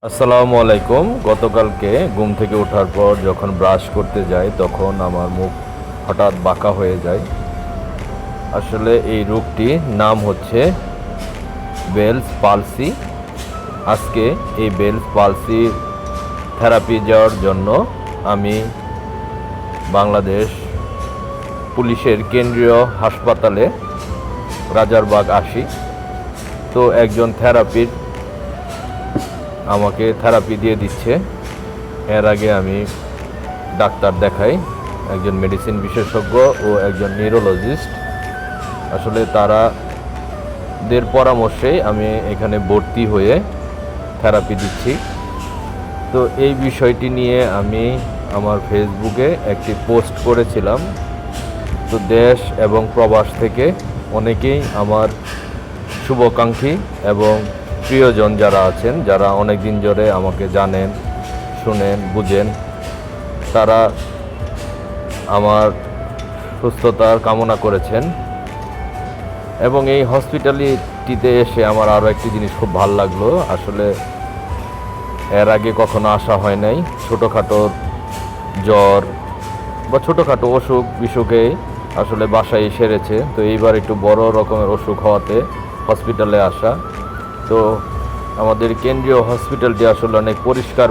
আসসালামু আলাইকুম। গতকালকে ঘুম থেকে ওঠার পর যখন ব্রাশ করতে যাই তখন আমার মুখ হঠাৎ বাঁকা হয়ে যায়। আসলে এই রোগটির নাম হচ্ছে বেলস পালসি। আজকে এই বেলস পালসি থেরাপি যাওয়ার জন্য আমি বাংলাদেশ পুলিশের কেন্দ্রীয় হাসপাতালে রাজারবাগ আসি। তো একজন আমাকে থেরাপি দিয়ে দিচ্ছে। এর আগে আমি ডাক্তার দেখাই, একজন মেডিসিন বিশেষজ্ঞ ও একজন নিউরোলজিস্ট। আসলে তারাদের পরামর্শে আমি এখানে ভর্তি হয়ে থেরাপি দিচ্ছি। তো এই বিষয়টি নিয়ে আমি আমার ফেসবুকে একটি পোস্ট করেছিলাম। তো দেশ এবং প্রবাস থেকে অনেকেই আমার শুভাকাঙ্ক্ষী এবং প্রিয়জন যারা আছেন, যারা অনেক দিন ধরে আমাকে জানেন, শুনেন, বুঝেন, তারা আমার সুস্থতার কামনা করেছেন। এবং এই হসপিটালিটিতে এসে আমার আরও একটি জিনিস খুব ভালো লাগলো। আসলে এর আগে কখনো আসা হয় নাই। ছোটোখাটো জ্বর বা ছোটোখাটো অসুখ বিসুখেই আসলে বাসায় সেরেছে। তো এইবার একটু বড় রকমের অসুখ হওয়াতে হসপিটালে আসা। তো আমাদের কেন্দ্রীয় হসপিটালটি আসলে অনেক পরিষ্কার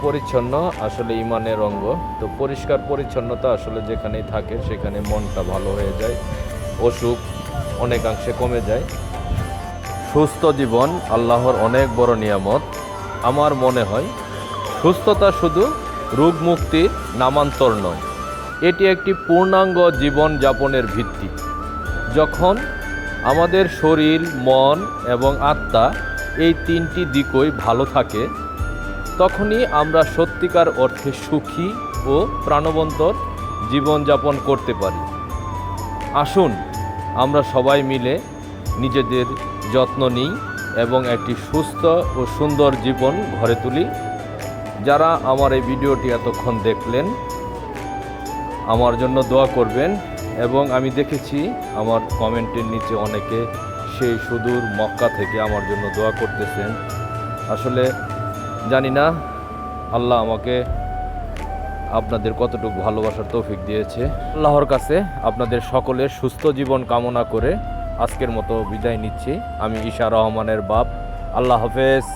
পরিচ্ছন্ন আসলে ইমানের অঙ্গ। তো পরিষ্কার পরিচ্ছন্নতা আসলে যেখানেই থাকে সেখানে মনটা ভালো হয়ে যায়, অসুখ অনেকাংশে কমে যায়। সুস্থ জীবন আল্লাহর অনেক বড় নিয়ামত। আমার মনে হয় সুস্থতা শুধু রোগ মুক্তির নামান্তর নয়, এটি একটি পূর্ণাঙ্গ জীবন যাপনের ভিত্তি। যখন আমাদের শরীর, মন এবং আত্মা এই তিনটি দিকই ভালো থাকে, তখনই আমরা সত্যিকার অর্থে সুখী ও প্রাণবন্ত জীবনযাপন করতে পারি। আসুন আমরা সবাই মিলে নিজেদের যত্ন নিই এবং একটি সুস্থ ও সুন্দর জীবন গড়ে তুলি। যারা আমার এই ভিডিওটি এতক্ষণ দেখলেন, আমার জন্য দোয়া করবেন। এবং আমি দেখেছি আমার কমেন্টের নিচে অনেকে সেই সুদূর মক্কা থেকে আমার জন্য দোয়া করতেছেন। আসলে জানি না আল্লাহ আমাকে আপনাদের কতটুকু ভালোবাসার তৌফিক দিয়েছে। আল্লাহর কাছে আপনাদের সকলের সুস্থ জীবন কামনা করে আজকের মতো বিদায় নিচ্ছি। আমি ঈশা রহমানের বাপ। আল্লাহ হাফেজ।